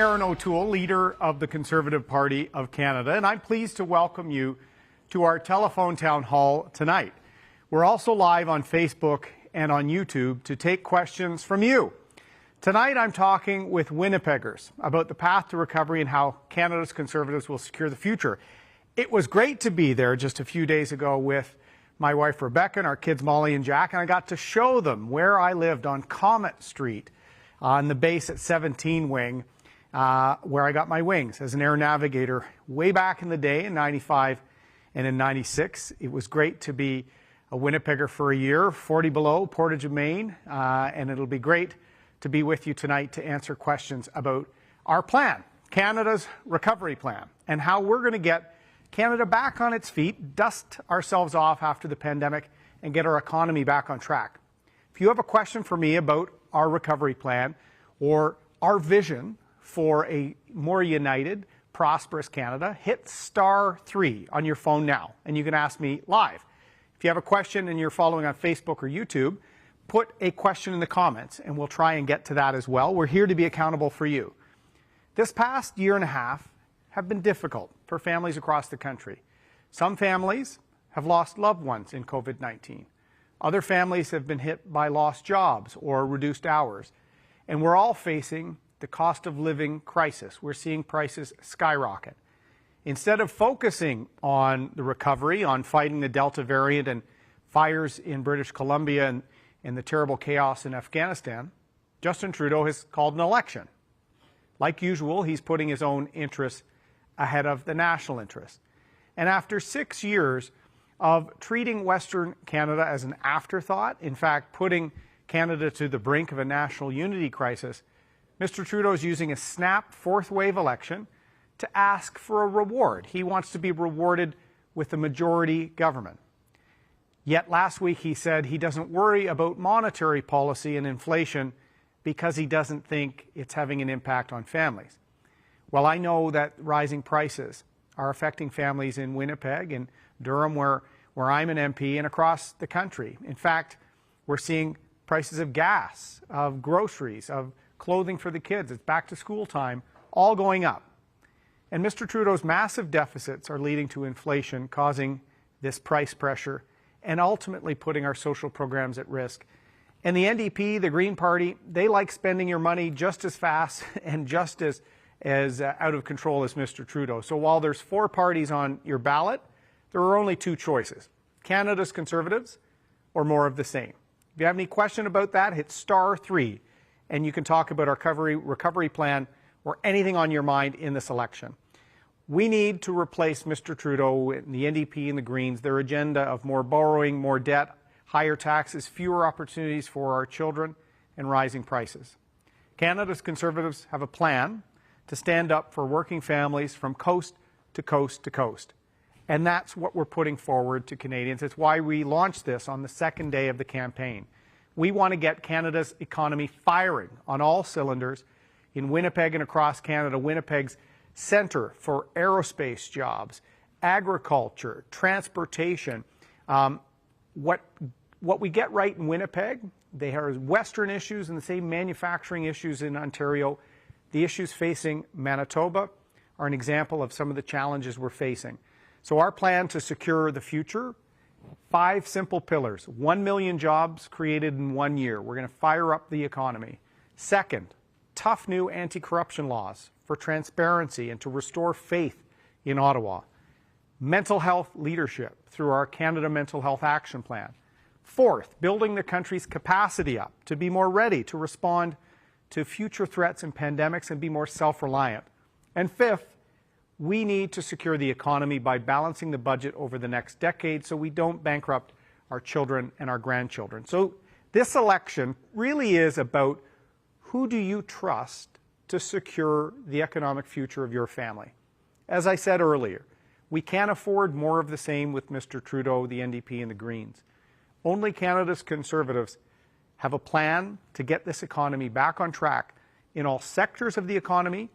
Erin O'Toole, leader of the Conservative Party of Canada, and I'm pleased to welcome you to our telephone town hall tonight. We're also live on Facebook and on YouTube to take questions from you. Tonight I'm talking with Winnipeggers about the path to recovery and how Canada's Conservatives will secure the future. It was great to be there just a few days ago with my wife Rebecca and our kids Molly and Jack, and I got to show them where I lived on Comet Street on the base at 17 Wing, where I got my wings as an air navigator way back in the day in 95 and in 96. It was great to be a Winnipegger for a year, 40 below, Portage of Maine, and it'll be great to be with you tonight to answer questions about our plan, Canada's recovery plan, and how we're going to get Canada back on its feet, dust ourselves off after the pandemic, and get our economy back on track. If you have a question for me about our recovery plan or our vision for a more united, prosperous Canada, hit *3 on your phone now, and you can ask me live. If you have a question and you're following on Facebook or YouTube, put a question in the comments, and we'll try and get to that as well. We're here to be accountable for you. This past year and a half have been difficult for families across the country. Some families have lost loved ones in COVID-19. Other families have been hit by lost jobs or reduced hours. And we're all facing the cost of living crisis. We're seeing prices skyrocket. Instead of focusing on the recovery, on fighting the Delta variant and fires in British Columbia and the terrible chaos in Afghanistan, Justin Trudeau has called an election. Like usual, he's putting his own interests ahead of the national interest. And after 6 years of treating Western Canada as an afterthought, in fact, putting Canada to the brink of a national unity crisis, Mr. Trudeau is using a snap fourth wave election to ask for a reward. He wants to be rewarded with a majority government. Yet last week he said he doesn't worry about monetary policy and inflation because he doesn't think it's having an impact on families. Well, I know that rising prices are affecting families in Winnipeg and Durham, where I'm an MP, and across the country. In fact, we're seeing prices of gas, of groceries, of clothing for the kids, it's back to school time, all going up. And Mr. Trudeau's massive deficits are leading to inflation, causing this price pressure, and ultimately putting our social programs at risk. And the NDP, the Green Party, they like spending your money just as fast and just as out of control as Mr. Trudeau. So while there's 4 parties on your ballot, there are only 2 choices: Canada's Conservatives or more of the same. If you have any question about that, hit *3, and you can talk about our recovery plan or anything on your mind in this election. We need to replace Mr. Trudeau and the NDP and the Greens, their agenda of more borrowing, more debt, higher taxes, fewer opportunities for our children, and rising prices. Canada's Conservatives have a plan to stand up for working families from coast to coast to coast. And that's what we're putting forward to Canadians. It's why we launched this on the second day of the campaign. We want to get Canada's economy firing on all cylinders in Winnipeg and across Canada. Winnipeg's centre for aerospace jobs, agriculture, transportation. What we get right in Winnipeg, they have Western issues and the same manufacturing issues in Ontario. The issues facing Manitoba are an example of some of the challenges we're facing. So our plan to secure the future, 5 simple pillars. 1 million jobs created in 1 year. We're going to fire up the economy. Second, tough new anti-corruption laws for transparency and to restore faith in Ottawa. Mental health leadership through our Canada Mental Health Action Plan. Fourth, building the country's capacity up to be more ready to respond to future threats and pandemics and be more self-reliant. And fifth, we need to secure the economy by balancing the budget over the next decade so we don't bankrupt our children and our grandchildren. So this election really is about who do you trust to secure the economic future of your family. As I said earlier, we can't afford more of the same with Mr. Trudeau, the NDP, and the Greens. Only Canada's Conservatives have a plan to get this economy back on track in all sectors of the economy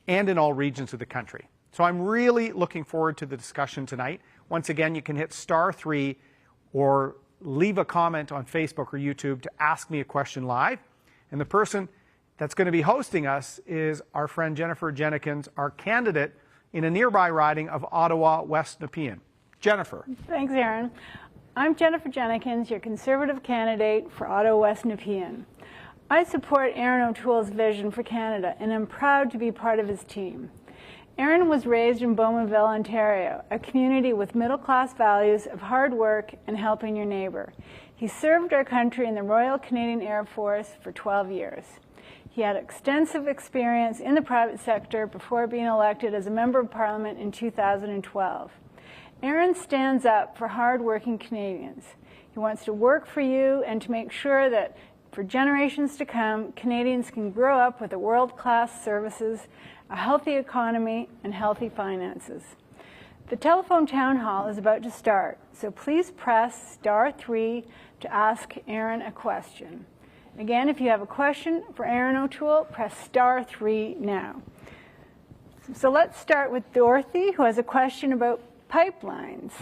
and in all regions of the country. So I'm really looking forward to the discussion tonight. Once again, you can hit *3 or leave a comment on Facebook or YouTube to ask me a question live. And the person that's going to be hosting us is our friend Jennifer Jennekins, our candidate in a nearby riding of Ottawa West Nepean. Jennifer. Thanks, Erin. I'm Jennifer Jennekins, your Conservative candidate for Ottawa West Nepean. I support Erin O'Toole's vision for Canada, and I'm proud to be part of his team. Erin was raised in Bowmanville, Ontario, a community with middle-class values of hard work and helping your neighbor. He served our country in the Royal Canadian Air Force for 12 years. He had extensive experience in the private sector before being elected as a Member of Parliament in 2012. Erin stands up for hard-working Canadians. He wants to work for you and to make sure that for generations to come, Canadians can grow up with the world-class services, a healthy economy, and healthy finances. The telephone town hall is about to start, so please press *3 to ask Erin a question. Again, if you have a question for Erin O'Toole, press *3 now. So let's start with Dorothy, who has a question about pipelines.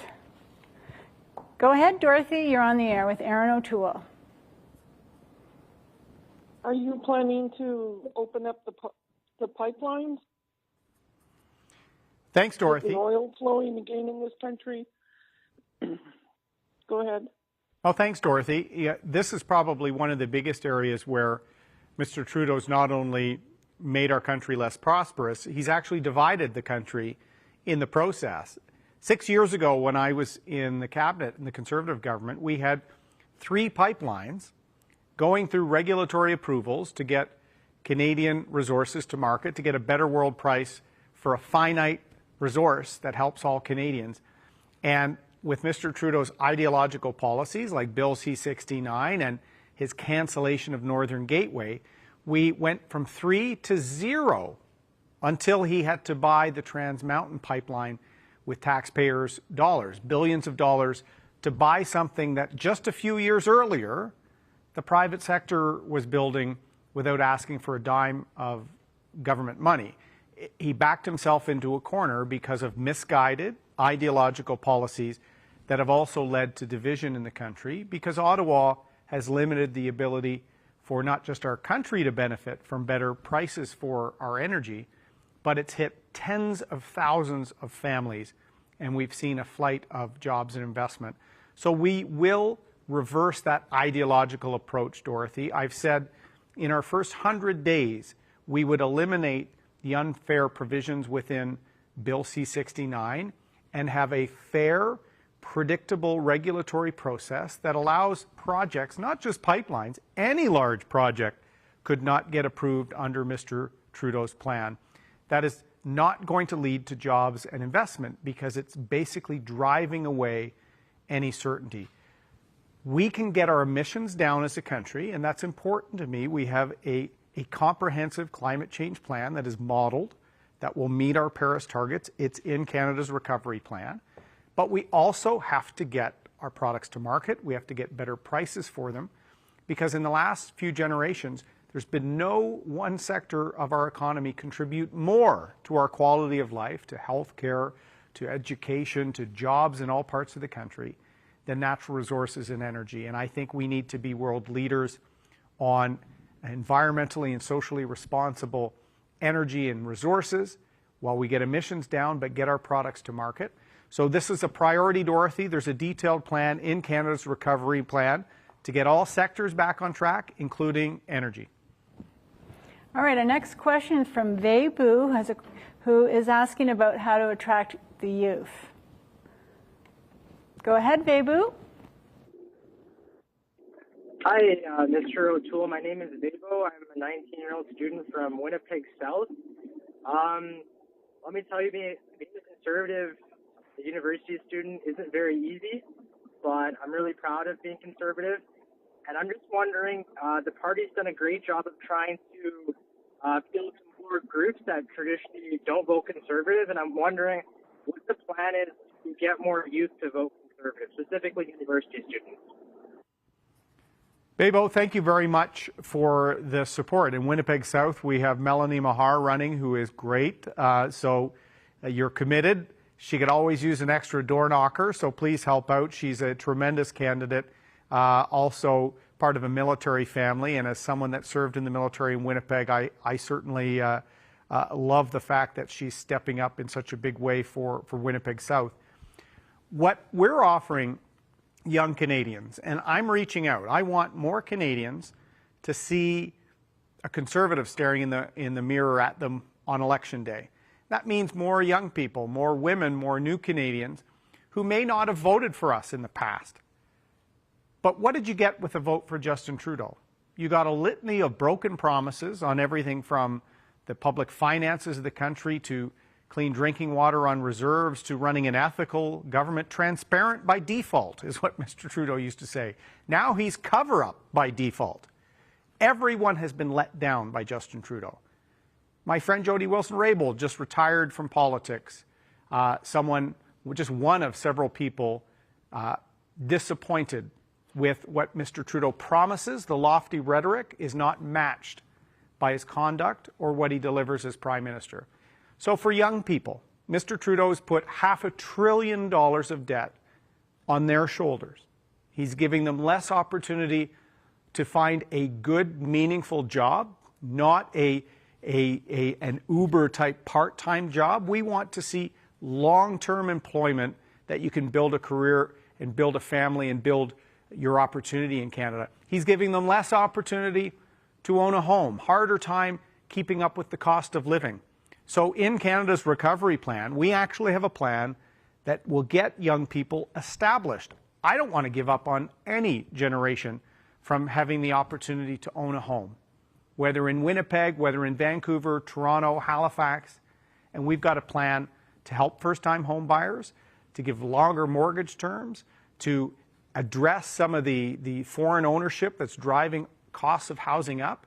Go ahead, Dorothy, you're on the air with Erin O'Toole. Are you planning to open up the pipelines? Thanks, Dorothy. Is oil flowing again in this country? Go ahead. Oh, thanks, Dorothy. Yeah, this is probably one of the biggest areas where Mr. Trudeau's not only made our country less prosperous, he's actually divided the country in the process. 6 years ago, when I was in the cabinet in the Conservative government, we had 3 pipelines going through regulatory approvals to get Canadian resources to market, to get a better world price for a finite resource that helps all Canadians. And with Mr. Trudeau's ideological policies like Bill C-69 and his cancellation of Northern Gateway, we went from 3 to 0 until he had to buy the Trans Mountain pipeline with taxpayers' dollars, billions of dollars, to buy something that just a few years earlier the private sector was building without asking for a dime of government money. He backed himself into a corner because of misguided ideological policies that have also led to division in the country, because Ottawa has limited the ability for not just our country to benefit from better prices for our energy, but it's hit tens of thousands of families, and we've seen a flight of jobs and investment. So we will reverse that ideological approach, Dorothy. I've said in our first 100 days, we would eliminate the unfair provisions within Bill C-69 and have a fair, predictable regulatory process that allows projects, not just pipelines, any large project could not get approved under Mr. Trudeau's plan. That is not going to lead to jobs and investment because it's basically driving away any certainty. We can get our emissions down as a country, and that's important to me. We have a comprehensive climate change plan that is modeled, that will meet our Paris targets. It's in Canada's recovery plan. But we also have to get our products to market. We have to get better prices for them, because in the last few generations, there's been no one sector of our economy contribute more to our quality of life, to health care, to education, to jobs in all parts of the country than natural resources and energy. And I think we need to be world leaders on environmentally and socially responsible energy and resources while we get emissions down but get our products to market. So this is a priority, Dorothy. There's a detailed plan in Canada's recovery plan to get all sectors back on track, including energy. All right, our next question is from Vei Bu, who is asking about how to attract the youth. Go ahead, Vei Bu. Hi, Mr. O'Toole. My name is Vabo. I'm a 19-year-old student from Winnipeg South. Let me tell you, being a conservative university student isn't very easy, but I'm really proud of being conservative. And I'm just wondering, the party's done a great job of trying to build some more groups that traditionally don't vote conservative, and I'm wondering what the plan is to get more youth to vote conservative, specifically university students. Bebo, thank you very much for the support. In Winnipeg South, we have Melanie Mahar running, who is great. So you're committed. She could always use an extra door knocker, so please help out. She's a tremendous candidate. Also, part of a military family, and as someone that served in the military in Winnipeg, I certainly love the fact that she's stepping up in such a big way for Winnipeg South. What we're offering young Canadians, and I'm reaching out, I want more Canadians to see a Conservative staring in the mirror at them on Election Day. That means more young people, more women, more new Canadians who may not have voted for us in the past. But what did you get with a vote for Justin Trudeau? You got a litany of broken promises on everything from the public finances of the country to clean drinking water on reserves to running an ethical government. Transparent by default is what Mr. Trudeau used to say. Now he's cover-up by default. Everyone has been let down by Justin Trudeau. My friend Jody Wilson-Raybould just retired from politics. Just one of several people disappointed with what Mr. Trudeau promises. The lofty rhetoric is not matched by his conduct or what he delivers as Prime Minister. So for young people, Mr. Trudeau's put $500 billion of debt on their shoulders. He's giving them less opportunity to find a good, meaningful job, not an Uber-type part-time job. We want to see long-term employment that you can build a career and build a family and build your opportunity in Canada. He's giving them less opportunity to own a home, harder time keeping up with the cost of living. So in Canada's recovery plan, we actually have a plan that will get young people established. I don't want to give up on any generation from having the opportunity to own a home, whether in Winnipeg, whether in Vancouver, Toronto, Halifax. And we've got a plan to help first-time home buyers, to give longer mortgage terms, to address some of the foreign ownership that's driving costs of housing up.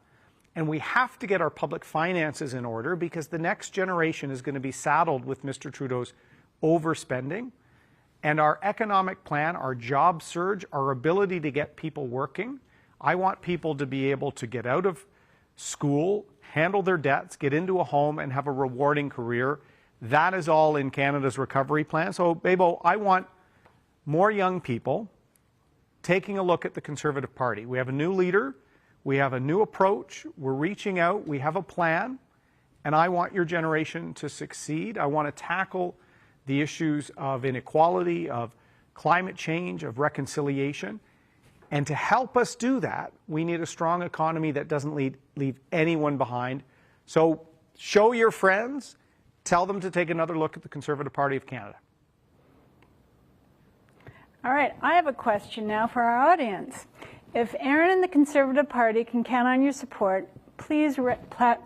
And we have to get our public finances in order because the next generation is going to be saddled with Mr. Trudeau's overspending. And our economic plan, our job surge, our ability to get people working. I want people to be able to get out of school, handle their debts, get into a home, and have a rewarding career. That is all in Canada's recovery plan. So, Bebo, I want more young people taking a look at the Conservative Party. We have a new leader. We have a new approach. We're reaching out. We have a plan. And I want your generation to succeed. I want to tackle the issues of inequality, of climate change, of reconciliation. And to help us do that, we need a strong economy that doesn't leave anyone behind. So show your friends. Tell them to take another look at the Conservative Party of Canada. All right, I have a question now for our audience. If Erin and the Conservative Party can count on your support, please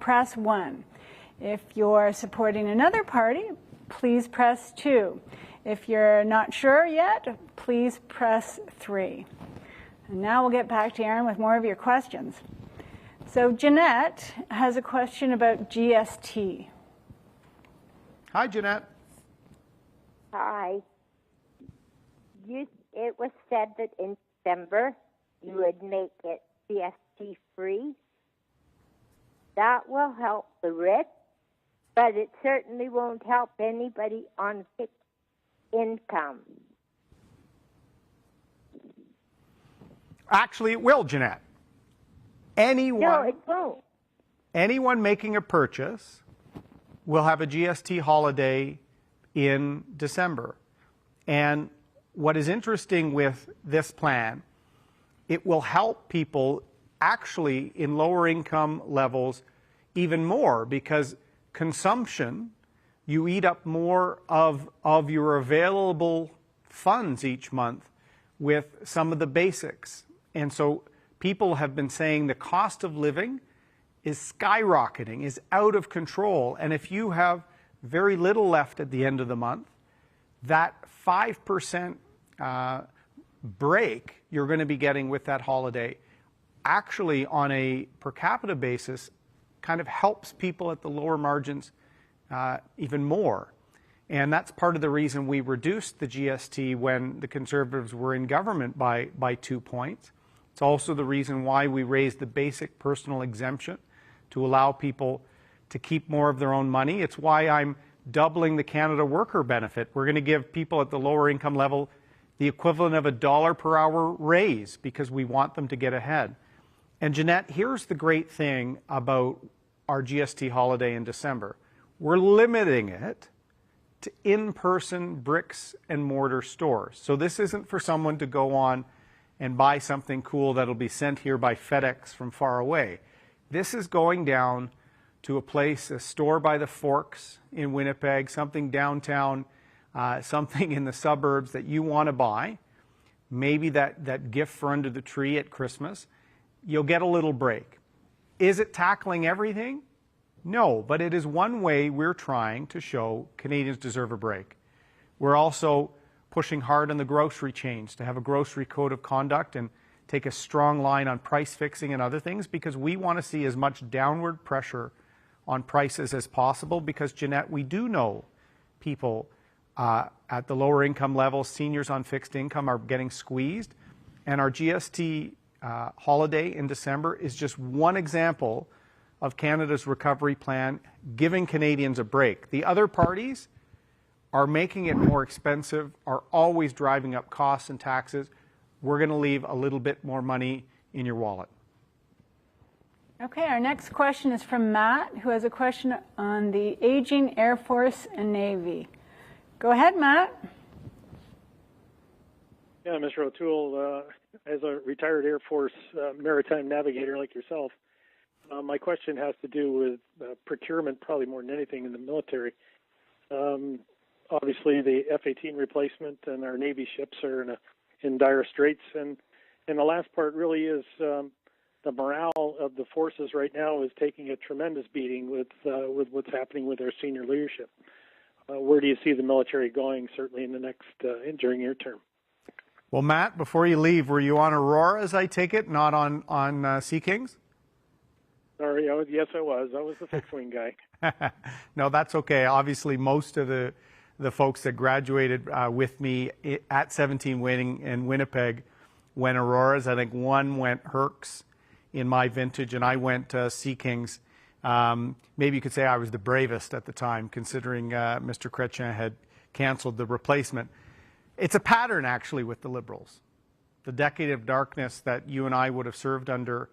press 1. If you're supporting another party, please press 2. If you're not sure yet, please press 3. And now we'll get back to Erin with more of your questions. So Jeanette has a question about GST. Hi, Jeanette. Hi. It was said that in December you would make it GST free. That will help the rich, but it certainly won't help anybody on fixed income. Actually, it will, Jeanette. No, it won't. Anyone making a purchase will have a GST holiday in December. And what is interesting with this plan, it will help people actually in lower income levels even more because consumption, you eat up more of your available funds each month with some of the basics. And so people have been saying the cost of living is skyrocketing, is out of control. And if you have very little left at the end of the month, that 5% break you're going to be getting with that holiday actually on a per capita basis kind of helps people at the lower margins even more. And that's part of the reason we reduced the GST when the Conservatives were in government by 2 points. It's also the reason why we raised the basic personal exemption to allow people to keep more of their own money. It's why I'm doubling the Canada Worker benefit. We're going to give people at the lower income level the equivalent of $1 per hour raise because we want them to get ahead. And Jeanette, here's the great thing about our GST holiday in December. We're limiting it to in-person bricks and mortar stores. So this isn't for someone to go on and buy something cool that'll be sent here by FedEx from far away. This is going down to a place, a store by the Forks in Winnipeg, something downtown, something in the suburbs that you want to buy, maybe that gift for under the tree at Christmas. You'll get a little break. Is it tackling everything? No, but it is one way we're trying to show Canadians deserve a break. We're also pushing hard on the grocery chains to have a grocery code of conduct and take a strong line on price fixing and other things, because we want to see as much downward pressure on prices as possible, because, Jeanette, we do know people at the lower income levels, seniors on fixed income, are getting squeezed, and our GST holiday in December is just one example of Canada's recovery plan giving Canadians a break. The other parties are making it more expensive, are always driving up costs and taxes. We're going to leave a little bit more money in your wallet. Okay, our next question is from Matt, who has a question on the aging Air Force and Navy. Go ahead, Matt. Yeah, Mr. O'Toole, as a retired Air Force maritime navigator like yourself, my question has to do with procurement, probably more than anything in the military. Obviously, the F-18 replacement and our Navy ships are in dire straits, and the last part really is the morale of the forces right now is taking a tremendous beating with what's happening with our senior leadership. Where do you see the military going, certainly in the next during your term? Well, Matt, before you leave, were you on Aurora, as I take it, not on Sea Kings? Sorry, yes, I was. I was the fixed-wing guy. No, that's okay. Obviously, most of the folks that graduated with me at 17 Wing in Winnipeg went Auroras. I think one went Hercs in my vintage, and I went Sea Kings. Maybe you could say I was the bravest at the time, considering Mr. Chrétien had canceled the replacement. It's a pattern, actually, with the Liberals. The decade of darkness that you and I would have served under,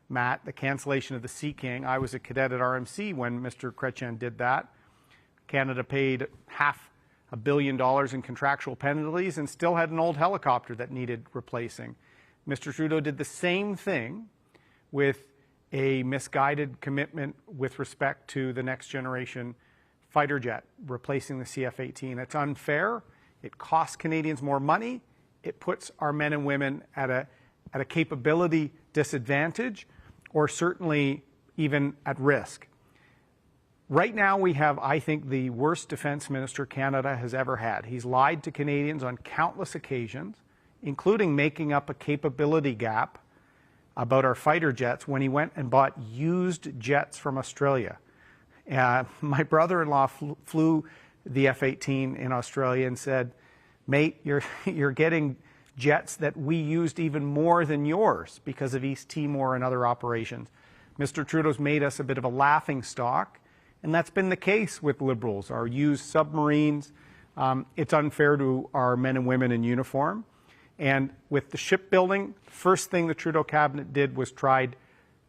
Matt, the cancellation of the Sea King. I was a cadet at RMC when Mr. Chrétien did that. Canada paid $500 million in contractual penalties and still had an old helicopter that needed replacing. Mr. Trudeau did the same thing with a misguided commitment with respect to the next generation fighter jet, replacing the CF-18. It's unfair. It costs Canadians more money. It puts our men and women at a capability disadvantage, or certainly even at risk. Right now we have, I think, the worst defense minister Canada has ever had. He's lied to Canadians on countless occasions, including making up a capability gap about our fighter jets when he went and bought used jets from Australia. My brother-in-law flew the F-18 in Australia and said, "Mate, you're getting jets that we used even more than yours because of East Timor and other operations." Mr. Trudeau's made us a bit of a laughing stock, and that's been the case with Liberals. Our used submarines, it's unfair to our men and women in uniform. And with the shipbuilding, first thing the Trudeau cabinet did was tried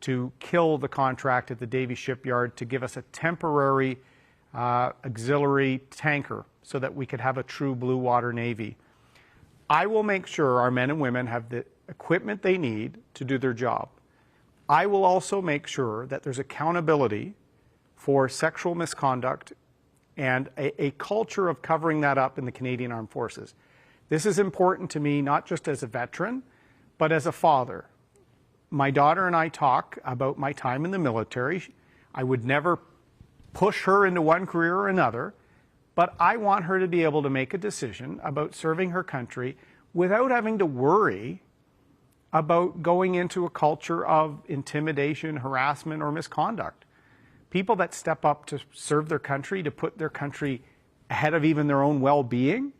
to kill the contract at the Davie shipyard to give us a temporary auxiliary tanker so that we could have a true blue water Navy. I will make sure our men and women have the equipment they need to do their job. I will also make sure that there's accountability for sexual misconduct and a culture of covering that up in the Canadian Armed Forces. This is important to me, not just as a veteran, but as a father. My daughter and I talk about my time in the military. I would never push her into one career or another, but I want her to be able to make a decision about serving her country without having to worry about going into a culture of intimidation, harassment, or misconduct. People that step up to serve their country, to put their country ahead of even their own well-being,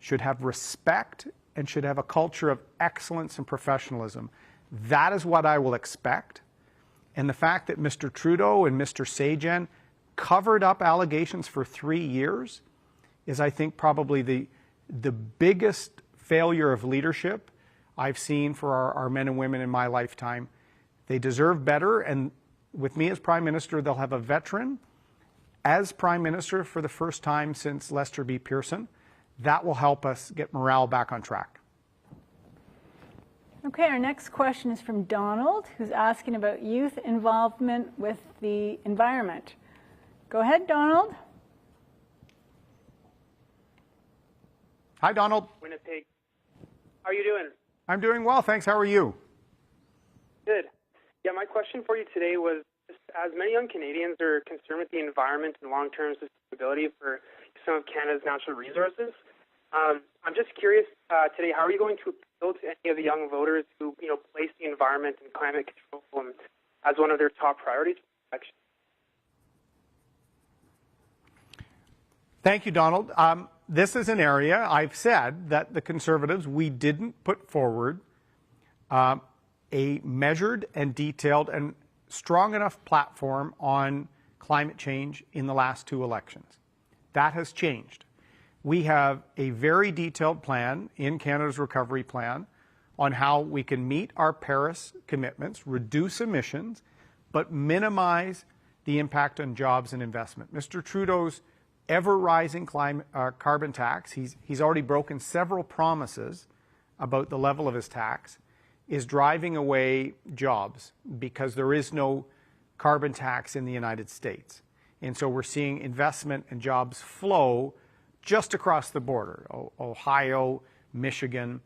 should have respect and should have a culture of excellence and professionalism. That is what I will expect. And the fact that Mr. Trudeau and Mr. Sagen covered up allegations for 3 years is, I think, probably the biggest failure of leadership I've seen for our men and women in my lifetime. They deserve better, and with me as Prime Minister, they'll have a veteran as Prime Minister for the first time since Lester B. Pearson. That will help us get morale back on track. Okay, our next question is from Donald, who's asking about youth involvement with the environment. Go ahead, Donald. Hi, Donald. Winnipeg. How are you doing? I'm doing well, thanks. How are you? Good. Yeah, my question for you today was, as many young Canadians are concerned with the environment and long-term sustainability for some of Canada's natural resources, I'm just curious today, how are you going to appeal to any of the young voters who, place the environment and climate control as one of their top priorities for election? Thank you, Donald. This is an area I've said that the Conservatives, we didn't put forward a measured and detailed and strong enough platform on climate change in the last two elections. That has changed. We have a very detailed plan in Canada's Recovery Plan on how we can meet our Paris commitments, reduce emissions, but minimize the impact on jobs and investment. Mr. Trudeau's ever-rising carbon tax, he's already broken several promises about the level of his tax, is driving away jobs because there is no carbon tax in the United States. And so we're seeing investment and jobs flow just across the border, Ohio, Michigan.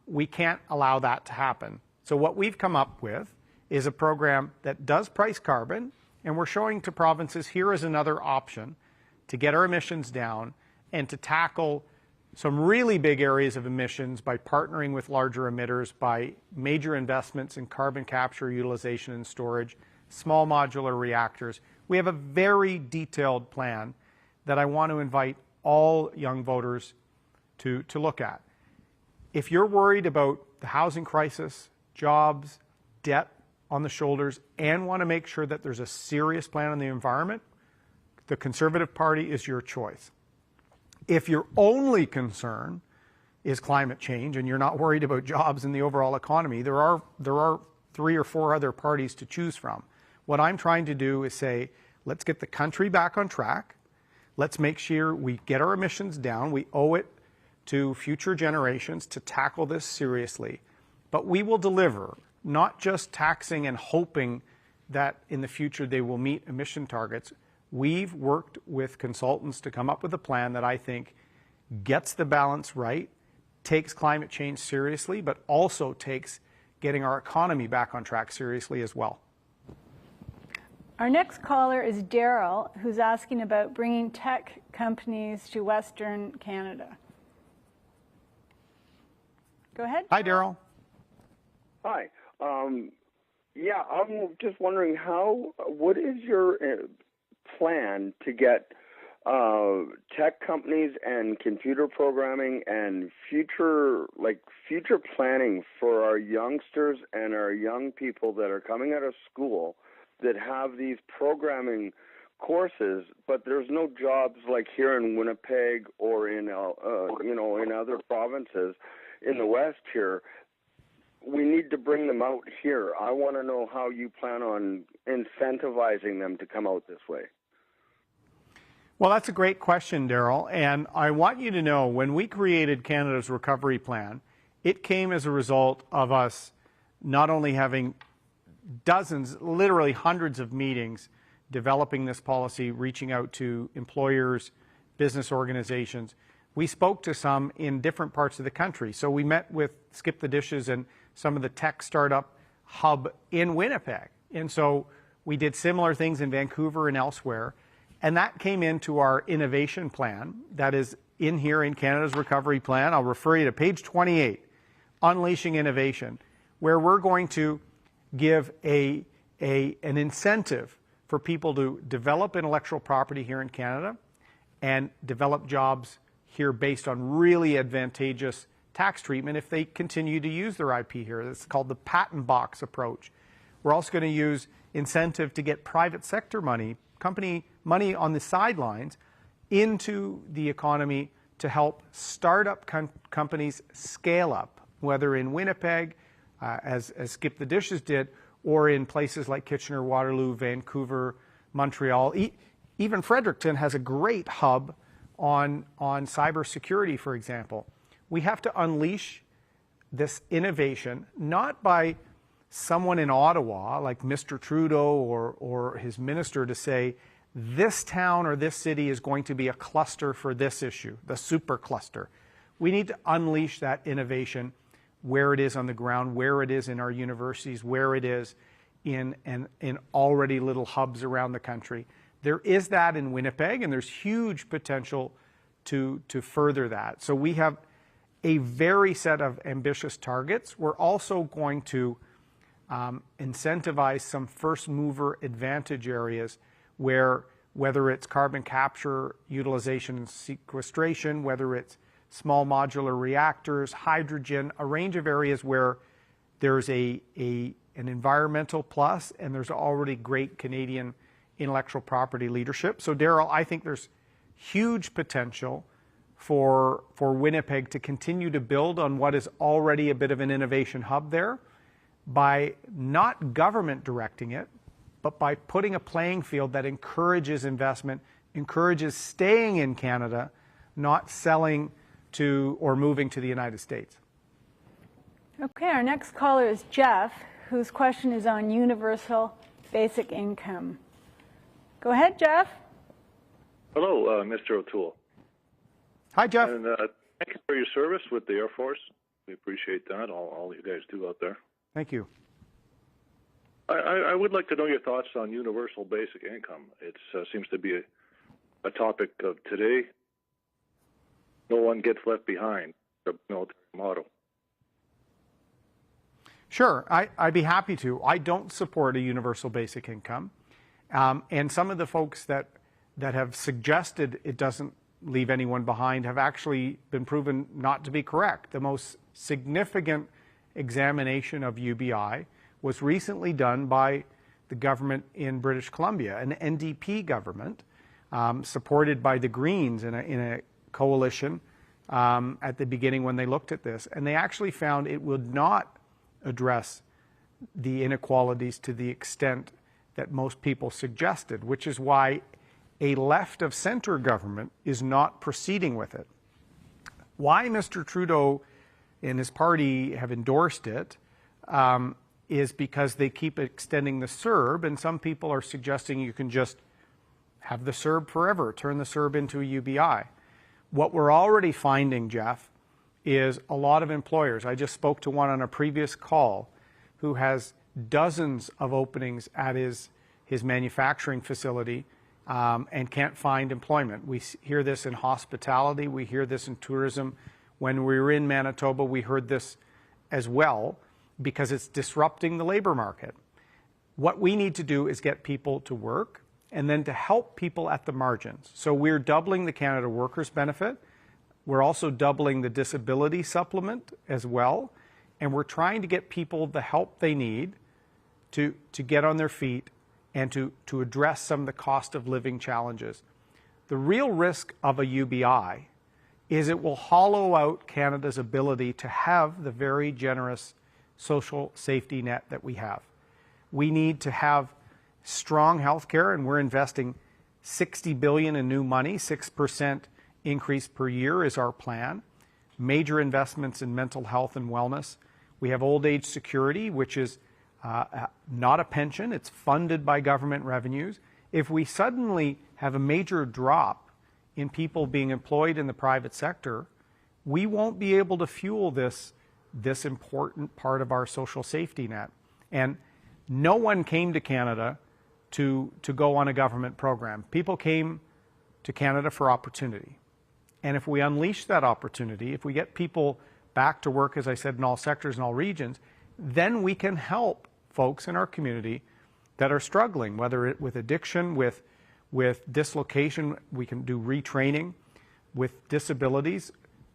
We can't allow that to happen. So what we've come up with is a program that does price carbon, and we're showing to provinces here is another option to get our emissions down and to tackle some really big areas of emissions by partnering with larger emitters, by major investments in carbon capture, utilization and storage, small modular reactors. We have a very detailed plan that I want to invite all young voters to look at. If you're worried about the housing crisis, jobs, debt on the shoulders, and want to make sure that there's a serious plan on the environment, the Conservative Party is your choice. If your only concern is climate change and you're not worried about jobs and the overall economy, there are 3 or 4 other parties to choose from. What I'm trying to do is say, let's get the country back on track. Let's make sure we get our emissions down. We owe it to future generations to tackle this seriously. But we will deliver, not just taxing and hoping that in the future they will meet emission targets. We've worked with consultants to come up with a plan that I think gets the balance right, takes climate change seriously, but also takes getting our economy back on track seriously as well. Our next caller is Daryl, who's asking about bringing tech companies to Western Canada. Go ahead. Hi, Daryl. Hi. Yeah, I'm just wondering what is your plan to get tech companies and computer programming and future planning for our youngsters and our young people that are coming out of school that have these programming courses, but there's no jobs like here in Winnipeg or in in other provinces in the West here. We need to bring them out here. I want to know how you plan on incentivizing them to come out this way. Well, that's a great question, Daryl. And I want you to know when we created Canada's Recovery Plan, it came as a result of us not only having dozens, literally hundreds of meetings developing this policy, reaching out to employers, business organizations. We spoke to some in different parts of the country. So we met with Skip the Dishes and some of the tech startup hub in Winnipeg. And so we did similar things in Vancouver and elsewhere. And that came into our innovation plan that is in here in Canada's Recovery Plan. I'll refer you to page 28, Unleashing Innovation, where we're going to give an incentive for people to develop intellectual property here in Canada and develop jobs here based on really advantageous tax treatment if they continue to use their IP here. It's called the patent box approach. We're also going to use incentive to get private sector money, company money on the sidelines into the economy to help startup companies scale up, whether in Winnipeg, as Skip the Dishes did, or in places like Kitchener, Waterloo, Vancouver, Montreal. Even Fredericton has a great hub on cybersecurity, for example. We have to unleash this innovation, not by someone in Ottawa, like Mr. Trudeau or his minister, to say, this town or this city is going to be a cluster for this issue, the super cluster. We need to unleash that innovation where it is on the ground, where it is in our universities, where it is in already little hubs around the country. There is that in Winnipeg, and there's huge potential to further that. So we have a very set of ambitious targets. We're also going to incentivize some first mover advantage areas where, whether it's carbon capture, utilization and sequestration, whether it's small modular reactors, hydrogen, a range of areas where there's an environmental plus and there's already great Canadian intellectual property leadership. So Daryl, I think there's huge potential for Winnipeg to continue to build on what is already a bit of an innovation hub there by not government directing it, but by putting a playing field that encourages investment, encourages staying in Canada, not selling to or moving to the United States. Okay, our next caller is Jeff, whose question is on universal basic income. Go ahead, Jeff. Hello, Mr. O'Toole. Hi, Jeff. And thank you for your service with the Air Force. We appreciate that, all you guys do out there. Thank you. I would like to know your thoughts on universal basic income. It seems to be a topic of today. No one gets left behind, the military motto. Sure, I'd be happy to. I don't support a universal basic income. And some of the folks that have suggested it doesn't leave anyone behind have actually been proven not to be correct. The most significant examination of UBI was recently done by the government in British Columbia, an NDP government supported by the Greens in a coalition at the beginning when they looked at this. And they actually found it would not address the inequalities to the extent that most people suggested, which is why a left of center government is not proceeding with it. Why Mr. Trudeau and his party have endorsed it is because they keep extending the CERB, and some people are suggesting you can just have the CERB forever, turn the CERB into a UBI. What we're already finding, Jeff, is a lot of employers. I just spoke to one on a previous call who has dozens of openings at his manufacturing facility and can't find employment. We hear this in hospitality. We hear this in tourism. When we were in Manitoba, we heard this as well because it's disrupting the labor market. What we need to do is get people to work and then to help people at the margins. So we're doubling the Canada Workers Benefit. We're also doubling the disability supplement as well. And we're trying to get people the help they need to get on their feet and to address some of the cost of living challenges. The real risk of a UBI is it will hollow out Canada's ability to have the very generous social safety net that we have. We need to have strong health care, and we're investing $60 billion in new money. 6% increase per year is our plan. Major investments in mental health and wellness. We have old age security, which is not a pension. It's funded by government revenues. If we suddenly have a major drop in people being employed in the private sector, we won't be able to fuel this important part of our social safety net. And no one came to Canada to go on a government program. People came to Canada for opportunity. And if we unleash that opportunity, if we get people back to work, as I said, in all sectors and all regions, then we can help folks in our community that are struggling, whether it with addiction, with dislocation, we can do retraining, with disabilities.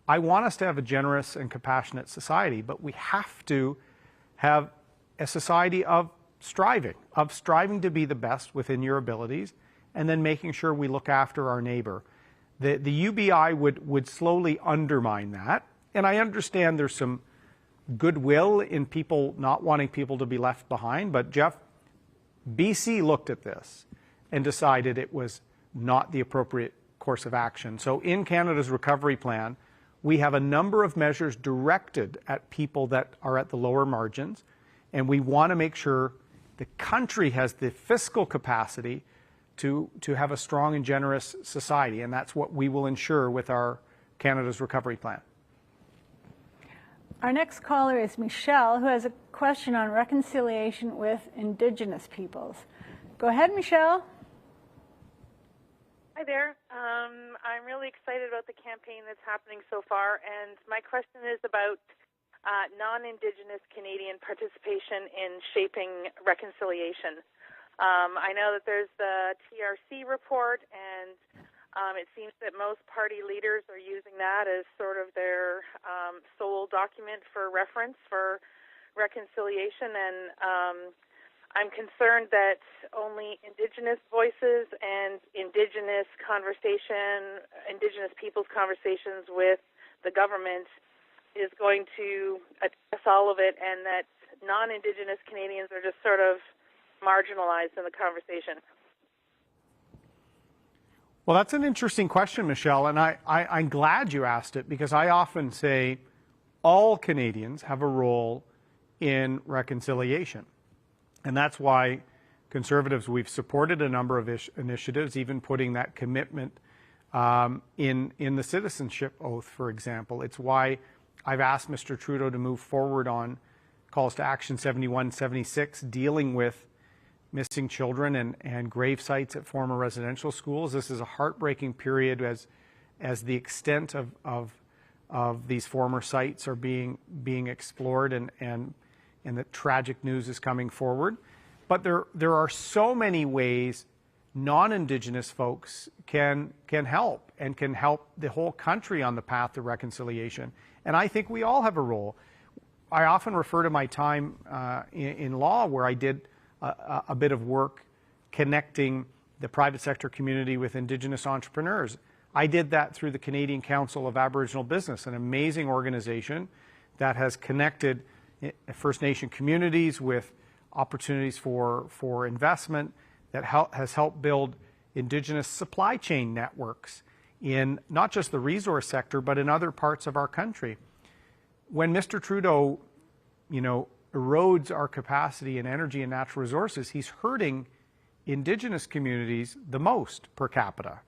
I want us to have a generous and compassionate society, but we have to have a society of striving to be the best within your abilities, and then making sure we look after our neighbor. The UBI would slowly undermine that. And I understand there's some goodwill in people not wanting people to be left behind. But Jeff, BC looked at this and decided it was not the appropriate course of action. So in Canada's recovery plan, we have a number of measures directed at people that are at the lower margins. And we want to make sure the country has the fiscal capacity to have a strong and generous society. And that's what we will ensure with our Canada's recovery plan. Our next caller is Michelle, who has a question on reconciliation with Indigenous peoples. Go ahead, Michelle. Hi there. I'm really excited about the campaign that's happening so far, and my question is about non-Indigenous Canadian participation in shaping reconciliation. I know that there's the TRC report, and it seems that most party leaders are using that as sort of their sole document for reference for reconciliation, and I'm concerned that only Indigenous voices and Indigenous people's conversations with the government is going to address all of it, and that non-Indigenous Canadians are just sort of marginalized in the conversation. Well, that's an interesting question, Michelle, and I'm glad you asked it, because I often say all Canadians have a role in reconciliation. And that's why Conservatives, we've supported a number of initiatives, even putting that commitment in the citizenship oath, for example. It's why I've asked Mr. Trudeau to move forward on calls to action 71, 76, dealing with missing children and grave sites at former residential schools. This is a heartbreaking period as the extent of these former sites are being explored and the tragic news is coming forward. But there are so many ways non-Indigenous folks can help, and can help the whole country on the path to reconciliation. And I think we all have a role. I often refer to my time in law, where I did a bit of work connecting the private sector community with Indigenous entrepreneurs. I did that through the Canadian Council of Aboriginal Business, an amazing organization that has connected First Nation communities with opportunities for investment, that has helped build Indigenous supply chain networks in not just the resource sector, but in other parts of our country. When Mr. Trudeau, erodes our capacity in energy and natural resources, he's hurting Indigenous communities the most per capita.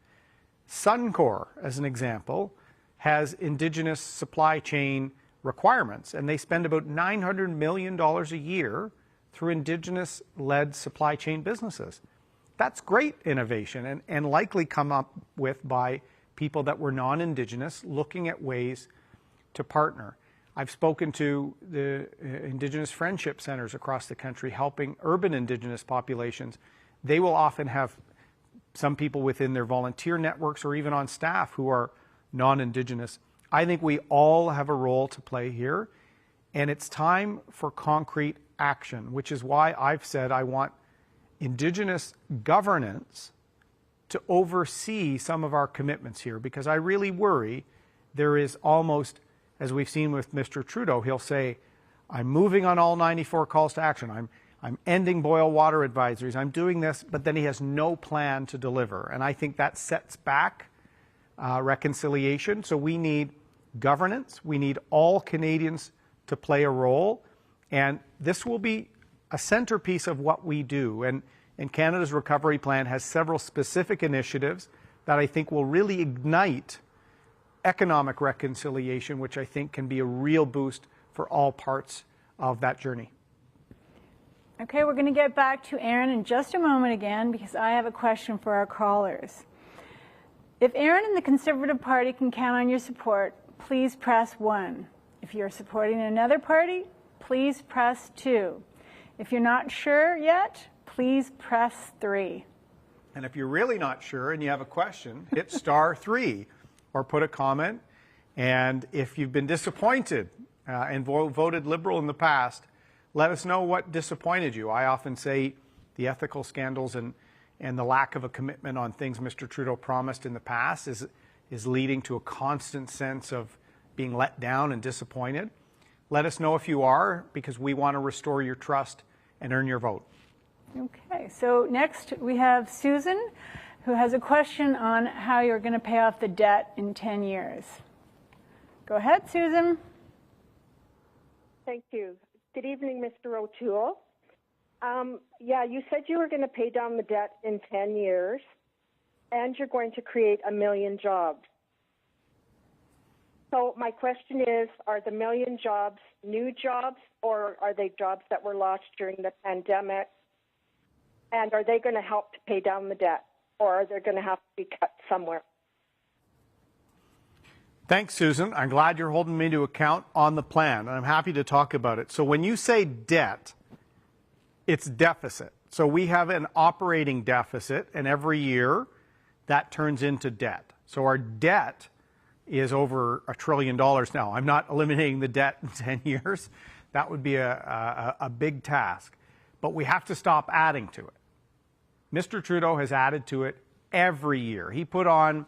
Suncor, as an example, has Indigenous supply chain requirements, and they spend about $900 million a year through Indigenous-led supply chain businesses. That's great innovation, and likely come up with by people that were non-Indigenous looking at ways to partner. I've spoken to the Indigenous Friendship Centers across the country helping urban Indigenous populations. They will often have some people within their volunteer networks or even on staff who are non-Indigenous. I think we all have a role to play here, and it's time for concrete action, which is why I've said I want Indigenous governance to oversee some of our commitments here, because I really worry there is almost, as we've seen with Mr. Trudeau, he'll say, I'm moving on all 94 calls to action. I'm ending boil water advisories. I'm doing this, but then he has no plan to deliver. And I think that sets back reconciliation. So we need governance. We need all Canadians to play a role. And this will be a centerpiece of what we do. And Canada's recovery plan has several specific initiatives that I think will really ignite economic reconciliation, which I think can be a real boost for all parts of that journey. Okay, we're going to get back to Erin in just a moment again, because I have a question for our callers. If Erin and the Conservative Party can count on your support, please press 1. If you're supporting another party, please press 2. If you're not sure yet, please press 3. And if you're really not sure and you have a question, hit star 3 or put a comment. And if you've been disappointed and voted Liberal in the past, let us know what disappointed you. I often say the ethical scandals and the lack of a commitment on things Mr. Trudeau promised in the past is is leading to a constant sense of being let down and disappointed. Let us know if you are, because we want to restore your trust and earn your vote. Okay, so next we have Susan, who has a question on how you're going to pay off the debt in 10 years. Go ahead, Susan. Thank you. Good evening, Mr. O'Toole. Yeah, you said you were going to pay down the debt in 10 years, and you're going to create 1 million jobs. So my question is, are the 1 million jobs new jobs, or are they jobs that were lost during the pandemic? And are they going to help to pay down the debt, or are they going to have to be cut somewhere? Thanks, Susan. I'm glad you're holding me to account on the plan, and I'm happy to talk about it. So when you say debt, it's deficit. So we have an operating deficit, and every year that turns into debt. So our debt is over $1 trillion now. I'm not eliminating the debt in 10 years. That would be a big task. But we have to stop adding to it. Mr. Trudeau has added to it every year. He put on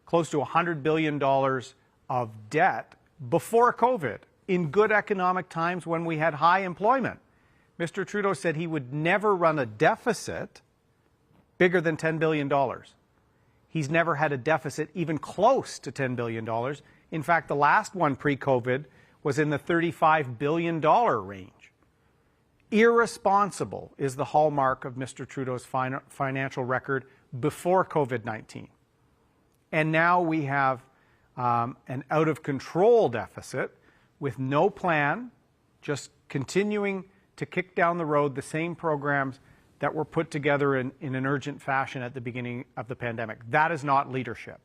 close to $100 billion of debt before COVID, in good economic times when we had high employment. Mr. Trudeau said he would never run a deficit bigger than $10 billion. He's never had a deficit even close to $10 billion. In fact, the last one pre-COVID was in the $35 billion range. Irresponsible is the hallmark of Mr. Trudeau's financial record before COVID-19. And now we have an out-of-control deficit with no plan, just continuing to kick down the road the same programs that were put together in an urgent fashion at the beginning of the pandemic. That is not leadership.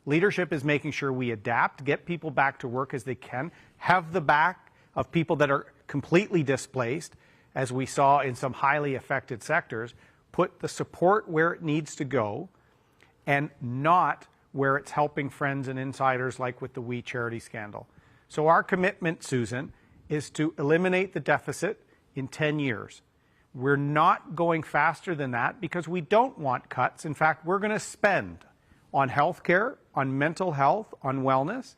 Leadership is making sure we adapt, get people back to work as they can, have the back of people that are completely displaced, as we saw in some highly affected sectors, put the support where it needs to go, and not where it's helping friends and insiders like with the We Charity scandal. So our commitment, Susan, is to eliminate the deficit in 10 years. We're not going faster than that because we don't want cuts. In fact, we're going to spend on healthcare, on mental health, on wellness,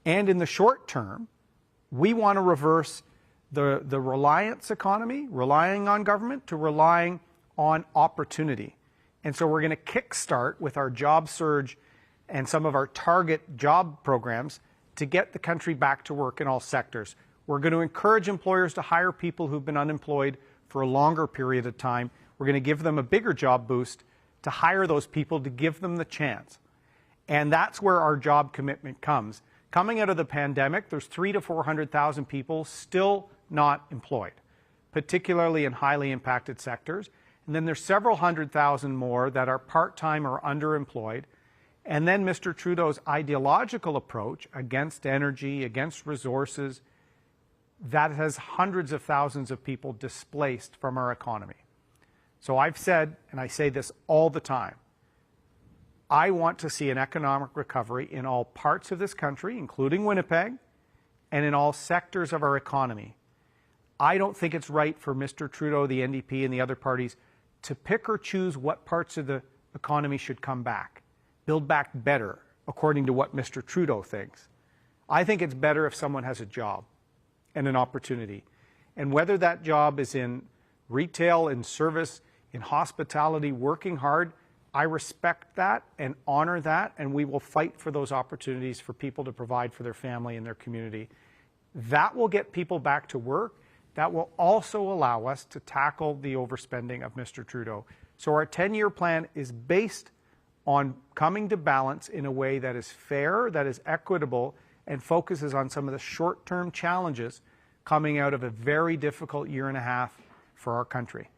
and in the short term, we want to reverse the reliance economy, relying on government, to relying on opportunity. And so we're going to kickstart with our job surge and some of our target job programs to get the country back to work in all sectors. We're going to encourage employers to hire people who've been unemployed for a longer period of time. We're going to give them a bigger job boost to hire those people, to give them the chance. And that's where our job commitment comes. Coming out of the pandemic, there's 300,000 to 400,000 people still not employed, particularly in highly impacted sectors. And then there's several 100,000 more that are part-time or underemployed. And then Mr. Trudeau's ideological approach against energy, against resources, that has hundreds of thousands of people displaced from our economy. So I've said, and I say this all the time, I want to see an economic recovery in all parts of this country, including Winnipeg, and in all sectors of our economy. I don't think it's right for Mr. Trudeau, the NDP, and the other parties to pick or choose what parts of the economy should come back, build back better, according to what Mr. Trudeau thinks. I think it's better if someone has a job and an opportunity. And whether that job is in retail, in service, in hospitality, working hard, I respect that and honor that, and we will fight for those opportunities for people to provide for their family and their community. That will get people back to work. That will also allow us to tackle the overspending of Mr. Trudeau. So our 10-year plan is based on coming to balance in a way that is fair, that is equitable, and focuses on some of the short-term challenges coming out of a very difficult year and a half for our country.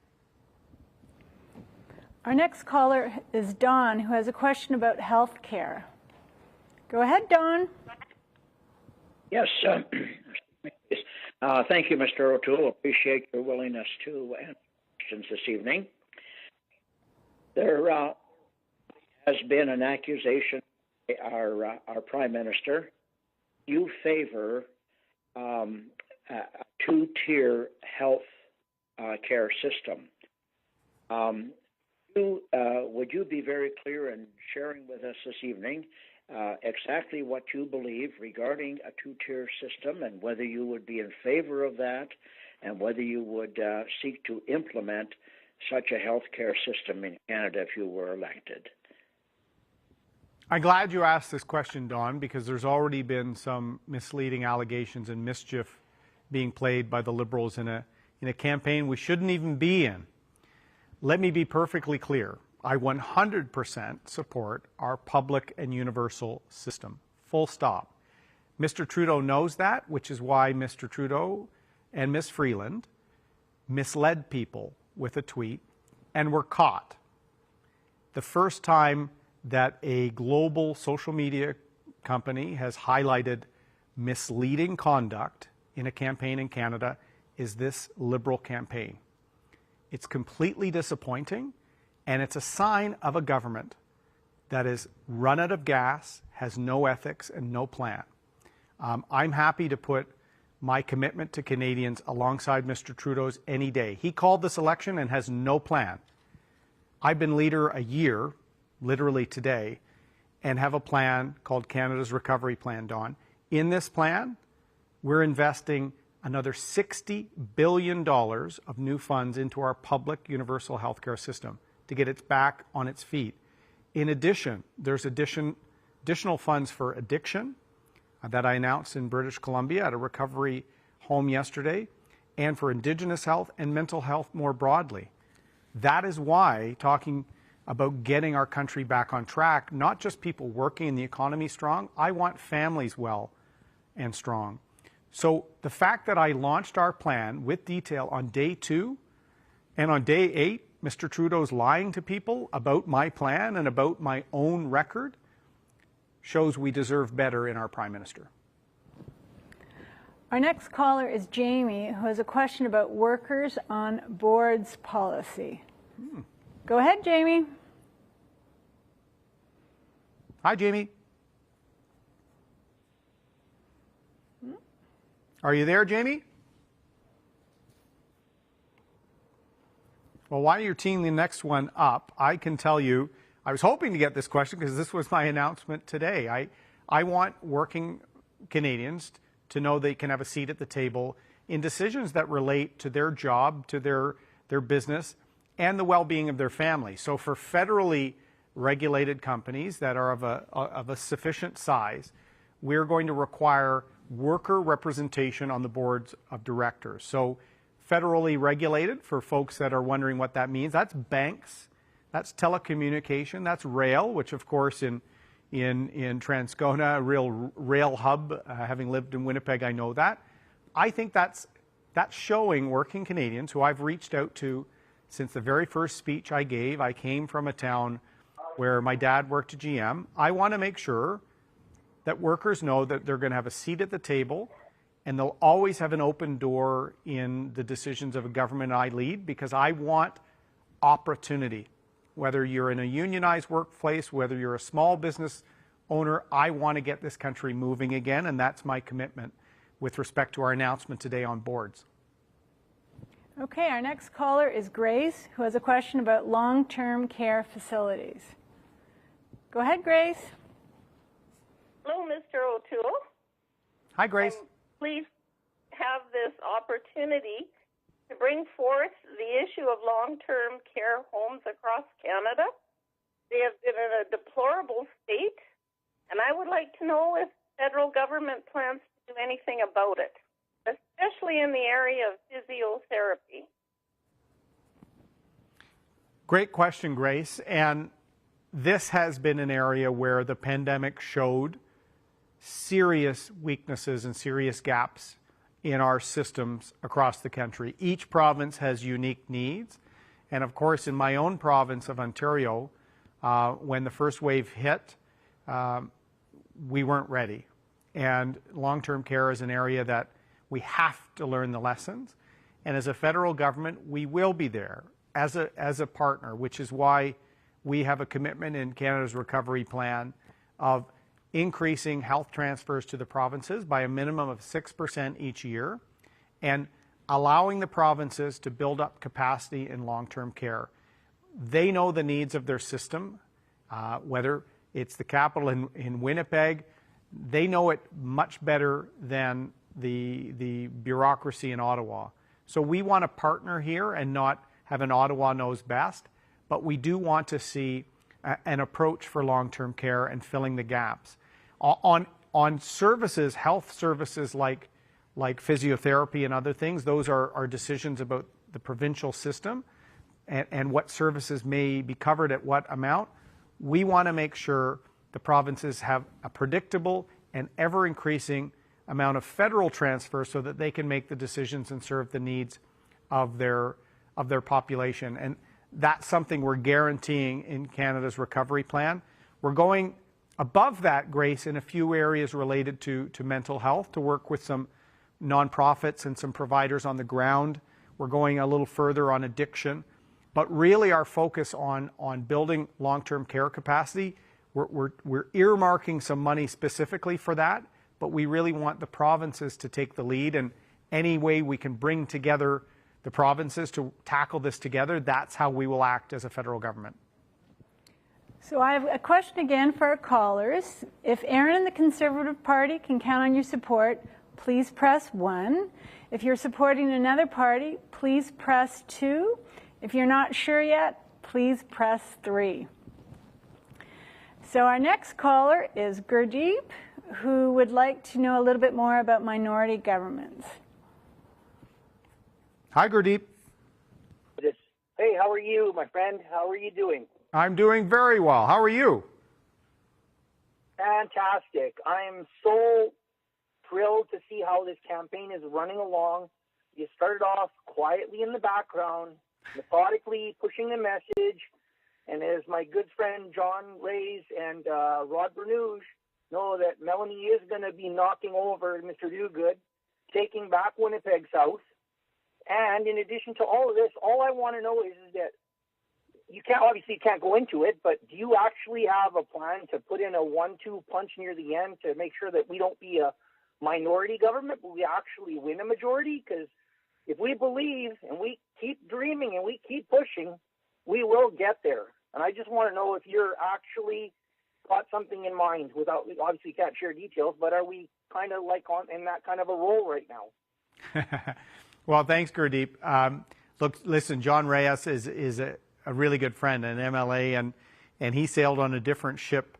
Our next caller is Dawn, who has a question about health care. Go ahead, Dawn. Yes. Thank you, Mr. O'Toole. Appreciate your willingness to answer questions this evening. There has been an accusation by our Prime Minister. You favor a two-tier health care system. would you be very clear in sharing with us this evening exactly what you believe regarding a two-tier system and whether you would be in favor of that and whether you would seek to implement such a healthcare system in Canada if you were elected? I'm glad you asked this question, Don, because there's already been some misleading allegations and mischief being played by the Liberals in a campaign we shouldn't even be in. Let me be perfectly clear. I 100% support our public and universal system. Full stop. Mr. Trudeau knows that, which is why Mr. Trudeau and Ms. Freeland misled people with a tweet and were caught. The first time that a global social media company has highlighted misleading conduct in a campaign in Canada is this Liberal campaign. It's completely disappointing, and it's a sign of a government that is run out of gas, has no ethics, and no plan. I'm happy to put my commitment to Canadians alongside Mr. Trudeau's any day. He called this election and has no plan. I've been leader a year, literally today, and have a plan called Canada's Recovery Plan, Don. In this plan, we're investing another $60 billion of new funds into our public universal healthcare system to get it back on its feet. In addition, there's additional funds for addiction that I announced in British Columbia at a recovery home yesterday, and for Indigenous health and mental health more broadly. That is why talking about getting our country back on track, not just people working and the economy strong, I want families well and strong. So the fact that I launched our plan with detail on day 2 and on day 8, Mr. Trudeau's lying to people about my plan and about my own record shows we deserve better in our Prime Minister. Our next caller is Jamie, who has a question about workers on boards policy. Go ahead, Jamie. Hi, Jamie. Are you there, Jamie? Well, while you're teeing the next one up, I can tell you, I was hoping to get this question because this was my announcement today. I want working Canadians to know they can have a seat at the table in decisions that relate to their job, to their business, and the well-being of their family. So for federally regulated companies that are of a sufficient size, we're going to require worker representation on the boards of directors. So federally regulated, for folks that are wondering what that means, that's banks, that's telecommunication, that's rail, which of course in Transcona, a real rail hub, having lived in Winnipeg, I know that. I think that's showing working Canadians who I've reached out to since the very first speech I gave. I came from a town where my dad worked at GM. I want to make sure that workers know that they're going to have a seat at the table and they'll always have an open door in the decisions of a government I lead, because I want opportunity. Whether you're in a unionized workplace, whether you're a small business owner, I want to get this country moving again, and that's my commitment with respect to our announcement today on boards. Okay, our next caller is Grace, who has a question about long-term care facilities. Go ahead, Grace. Hello, Mr. O'Toole. Hi, Grace. Please have this opportunity to bring forth the issue of long-term care homes across Canada. They have been in a deplorable state, and I would like to know if federal government plans to do anything about it, especially in the area of physiotherapy. Great question, Grace. And this has been an area where the pandemic showed serious weaknesses and serious gaps in our systems across the country. Each province has unique needs. And of course, in my own province of Ontario, when the first wave hit, we weren't ready. And long-term care is an area that we have to learn the lessons. And as a federal government, we will be there as a partner, which is why we have a commitment in Canada's Recovery Plan of increasing health transfers to the provinces by a minimum of 6% each year, and allowing the provinces to build up capacity in long-term care. They know the needs of their system, whether it's the capital in Winnipeg. They know it much better than the bureaucracy in Ottawa. So we want to partner here and not have an Ottawa knows best, but we do want to see an approach for long-term care and filling the gaps. On services, health services like physiotherapy and other things, those are decisions about the provincial system and what services may be covered at what amount. We want to make sure the provinces have a predictable and ever-increasing amount of federal transfer so that they can make the decisions and serve the needs of their population. And that's something we're guaranteeing in Canada's recovery plan. We're going above that, Grace, in a few areas related to mental health, to work with some nonprofits and some providers on the ground. We're going a little further on addiction. But really our focus on building long-term care capacity, we're earmarking some money specifically for that, but we really want the provinces to take the lead, and any way we can bring together the provinces to tackle this together, that's how we will act as a federal government. So I have a question again for our callers. If Erin and the Conservative Party can count on your support, please press 1. If you're supporting another party, please press 2. If you're not sure yet, please press 3. So our next caller is Gurdeep, who would like to know a little bit more about minority governments. Hi, Gurdeep. Hey, how are you, my friend? How are you doing? I'm doing very well. How are you? Fantastic. I am so thrilled to see how this campaign is running along. You started off quietly in the background, methodically pushing the message, and as my good friend John Rays and Rod Bernouge know, that Melanie is going to be knocking over Mr. Dogood, taking back Winnipeg South. And in addition to all of this, all I want to know is that you can't go into it, but do you actually have a plan to put in a 1-2 punch near the end to make sure that we don't be a minority government, but we actually win a majority? Because if we believe and we keep dreaming and we keep pushing, we will get there. And I just want to know if you're actually got something in mind. Without, obviously can't share details, but are we kind of like in that kind of a role right now? Well, thanks, Gurdeep. Look, listen, John Reyes is a really good friend, an MLA, and he sailed on a different ship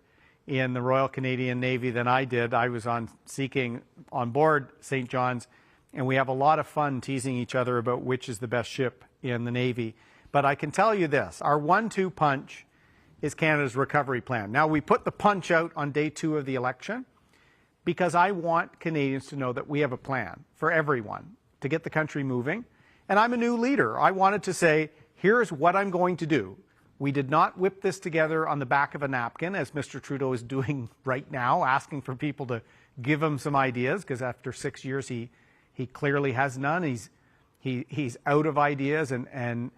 in the Royal Canadian Navy than I did. I was seeking on board St. John's, and we have a lot of fun teasing each other about which is the best ship in the Navy. But I can tell you this, our 1-2 punch is Canada's recovery plan. Now, we put the punch out on day 2 of the election because I want Canadians to know that we have a plan for everyone to get the country moving. And I'm a new leader. I wanted to say, here's what I'm going to do. We did not whip this together on the back of a napkin, as Mr. Trudeau is doing right now, asking for people to give him some ideas, because after 6 years, he clearly has none. He's out of ideas and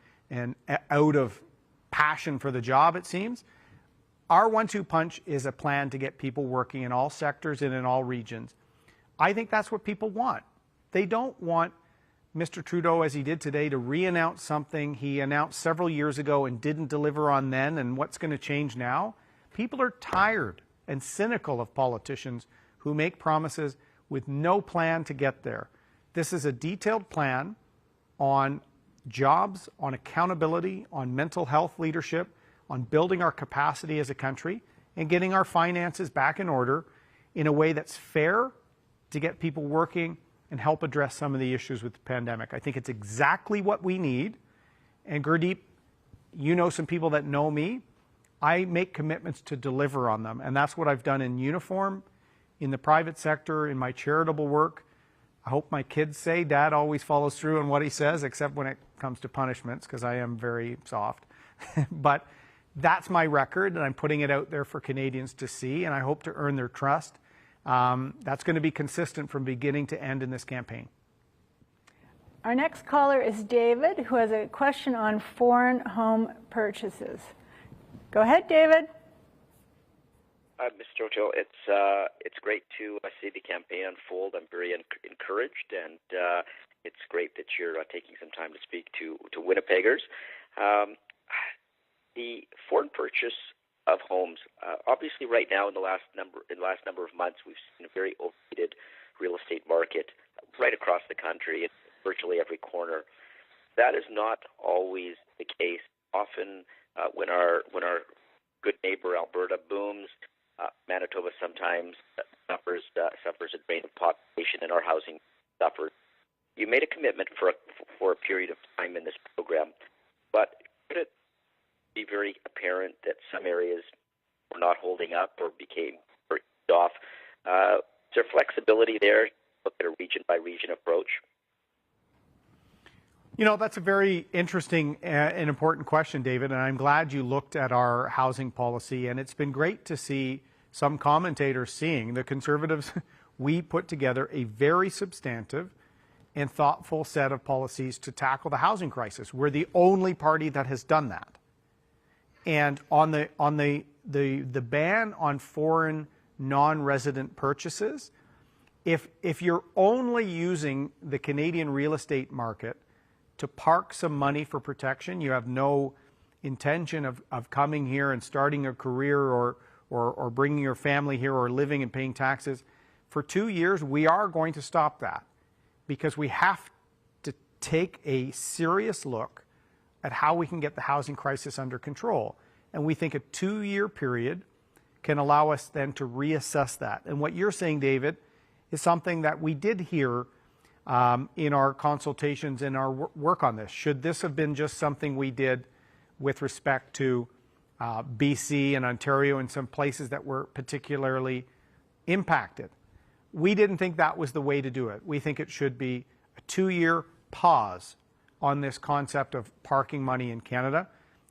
out of passion for the job, it seems. Our 1-2 punch is a plan to get people working in all sectors and in all regions. I think that's what people want. They don't want Mr. Trudeau, as he did today, to re-announce something he announced several years ago and didn't deliver on then, and what's going to change now. People are tired and cynical of politicians who make promises with no plan to get there. This is a detailed plan on jobs, on accountability, on mental health leadership, on building our capacity as a country, and getting our finances back in order in a way that's fair to get people working and help address some of the issues with the pandemic. I think it's exactly what we need. And Gurdeep, you know some people that know me. I make commitments to deliver on them. And that's what I've done in uniform, in the private sector, in my charitable work. I hope my kids say Dad always follows through on what he says, except when it comes to punishments, because I am very soft. But that's my record, and I'm putting it out there for Canadians to see, and I hope to earn their trust. That's going to be consistent from beginning to end in this campaign. Our next caller is David, who has a question on foreign home purchases. Go ahead, David. Mr. O'Toole, it's great to see the campaign unfold. I'm very encouraged, and it's great that you're taking some time to speak to Winnipeggers. the foreign purchase of homes, obviously right now in the last number of months, we've seen a very overheated real estate market right across the country in virtually every corner. That is not always the case. Often when our good neighbor Alberta booms, Manitoba sometimes suffers a drain of population, and our housing suffers. You made a commitment for a period of time in this program, but could it be very apparent that some areas were not holding up or became off? Is there flexibility there? Look at a region-by-region approach. You know, that's a very interesting and important question, David, and I'm glad you looked at our housing policy, and it's been great to see some commentators seeing the Conservatives. We put together a very substantive and thoughtful set of policies to tackle the housing crisis. We're the only party that has done that. And on the ban on foreign non-resident purchases, if you're only using the Canadian real estate market to park some money for protection, you have no intention of coming here and starting a career or bringing your family here or living and paying taxes, for 2 years, we are going to stop that, because we have to take a serious look at how we can get the housing crisis under control. And we think a 2-year period can allow us then to reassess that. And what you're saying, David, is something that we did hear in our consultations and our work on this. Should this have been just something we did with respect to BC and Ontario and some places that were particularly impacted? We didn't think that was the way to do it. We think it should be a 2-year pause on this concept of parking money in Canada.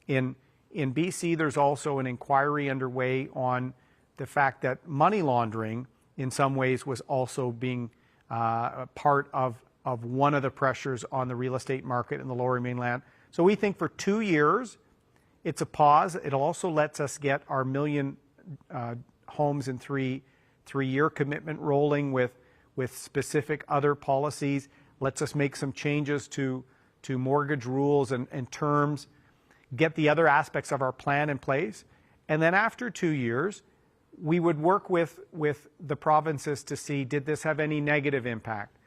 In BC, there's also an inquiry underway on the fact that money laundering in some ways was also being part of one of the pressures on the real estate market in the Lower Mainland. So we think for 2 years, it's a pause. It also lets us get our million homes in three-year commitment rolling with specific other policies, lets us make some changes to mortgage rules and terms, get the other aspects of our plan in place. And then after 2 years, we would work with the provinces to see, did this have any negative impact?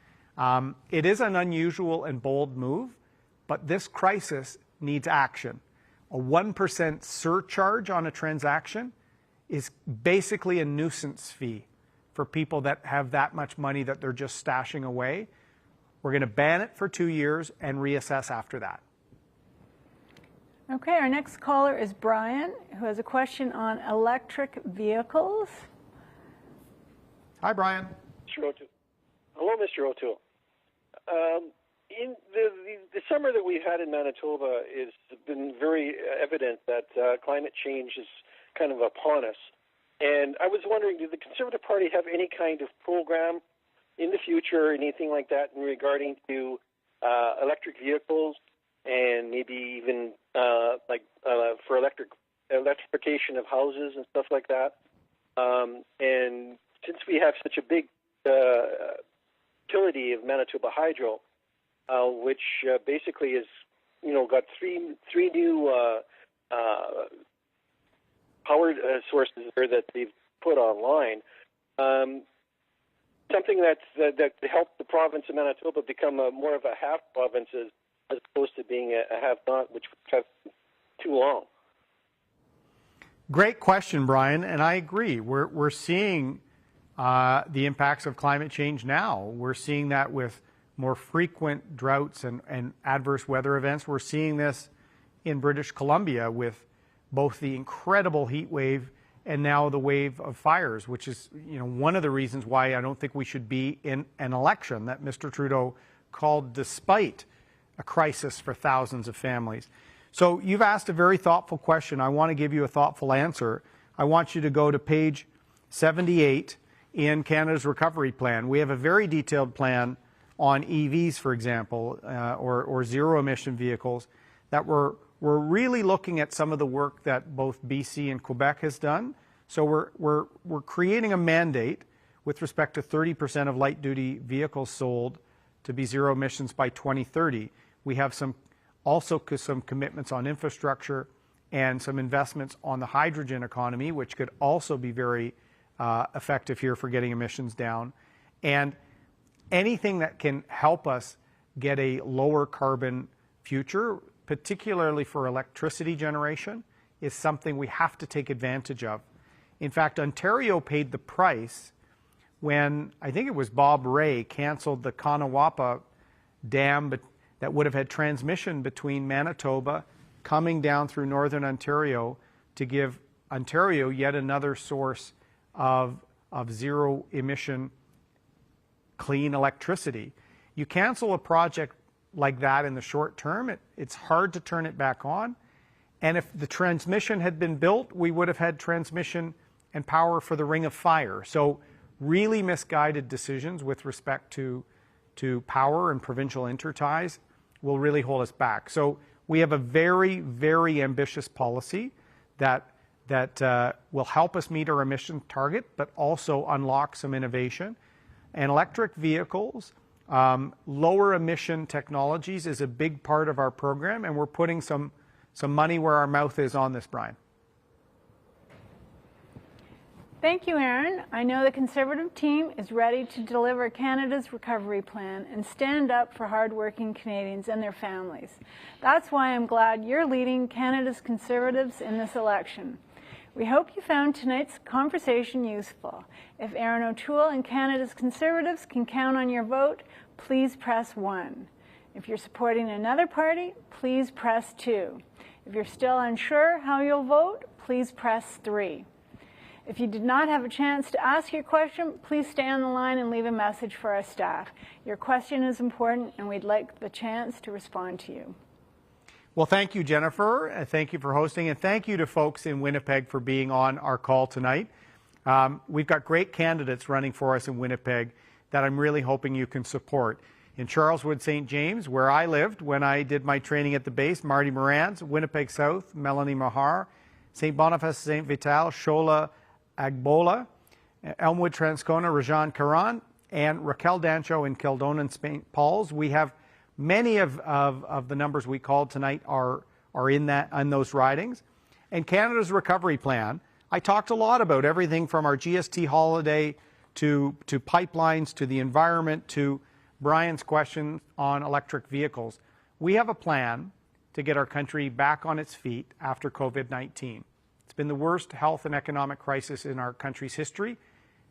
It is an unusual and bold move, but this crisis needs action. A 1% surcharge on a transaction is basically a nuisance fee for people that have that much money that they're just stashing away. We're going to ban it for 2 years and reassess after that. Okay, our next caller is Brian, who has a question on electric vehicles. Hi, Brian. Mr. O'Toole. Hello, Mr. O'Toole. In the summer that we've had in Manitoba, it's been very evident that climate change is kind of upon us. And I was wondering, did the Conservative Party have any kind of program in the future, anything like that, in regarding to electric vehicles, and maybe even for electrification of houses and stuff like that? And since we have such a big utility of Manitoba Hydro, which basically is, got three new power sources there that they've put online. Something that helped the province of Manitoba become more of a half province as opposed to being a have-not, which has too long. Great question, Brian, and I agree. We're seeing the impacts of climate change now. We're seeing that with more frequent droughts and adverse weather events. We're seeing this in British Columbia with both the incredible heat wave and now the wave of fires, which is one of the reasons why I don't think we should be in an election that Mr. Trudeau called despite a crisis for thousands of families. So you've asked a very thoughtful question. I want to give you a thoughtful answer. I want you to go to page 78 in Canada's recovery plan. We have a very detailed plan on EVs, for example, or zero-emission vehicles that we're really looking at some of the work that both BC and Quebec has done. So we're creating a mandate with respect to 30% of light-duty vehicles sold to be zero emissions by 2030. We have some commitments on infrastructure and some investments on the hydrogen economy, which could also be very effective here for getting emissions down. And anything that can help us get a lower carbon future, particularly for electricity generation, is something we have to take advantage of. In fact, Ontario paid the price when, I think it was Bob Rae, canceled the Kanawapa Dam that would have had transmission between Manitoba coming down through northern Ontario to give Ontario yet another source of zero emission clean electricity. You cancel a project like that in the short term, it's hard to turn it back on. And if the transmission had been built, we would have had transmission and power for the Ring of Fire. So really misguided decisions with respect to power and provincial interties will really hold us back. So we have a very, very ambitious policy that will help us meet our emission target, but also unlock some innovation. And electric vehicles, lower emission technologies is a big part of our program, and we're putting some money where our mouth is on this, Brian. Thank you, Erin. I know the Conservative team is ready to deliver Canada's recovery plan and stand up for hardworking Canadians and their families. That's why I'm glad you're leading Canada's Conservatives in this election. We hope you found tonight's conversation useful. If Erin O'Toole and Canada's Conservatives can count on your vote, please press 1. If you're supporting another party, please press 2. If you're still unsure how you'll vote, please press 3. If you did not have a chance to ask your question, please stay on the line and leave a message for our staff. Your question is important, and we'd like the chance to respond to you. Well, thank you, Jennifer. Thank you for hosting, and thank you to folks in Winnipeg for being on our call tonight. We've got great candidates running for us in Winnipeg that I'm really hoping you can support. In Charleswood, St. James, where I lived when I did my training at the base, Marty Morans. Winnipeg South, Melanie Mahar. St. Boniface, St. Vital, Shola Agbola. Elmwood, Transcona, Rajan Karan. And Raquel Dancho in Kildonan and St. Paul's. We have many of the numbers we called tonight are in those ridings. And Canada's recovery plan, I talked a lot about everything from our GST holiday to pipelines, to the environment, to Brian's question on electric vehicles. We have a plan to get our country back on its feet after COVID-19. It's been the worst health and economic crisis in our country's history,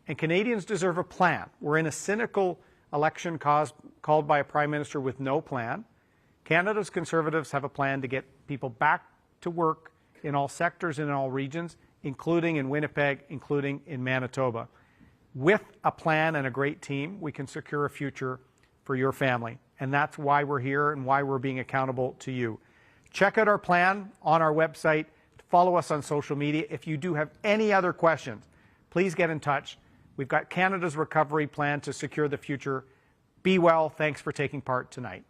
and Canadians deserve a plan. We're in a cynical election called by a Prime Minister with no plan. Canada's Conservatives have a plan to get people back to work in all sectors and in all regions, including in Winnipeg, including in Manitoba. With a plan and a great team, we can secure a future for your family. And that's why we're here and why we're being accountable to you. Check out our plan on our website. Follow us on social media. If you do have any other questions, please get in touch. We've got Canada's recovery plan to secure the future. Be well. Thanks for taking part tonight.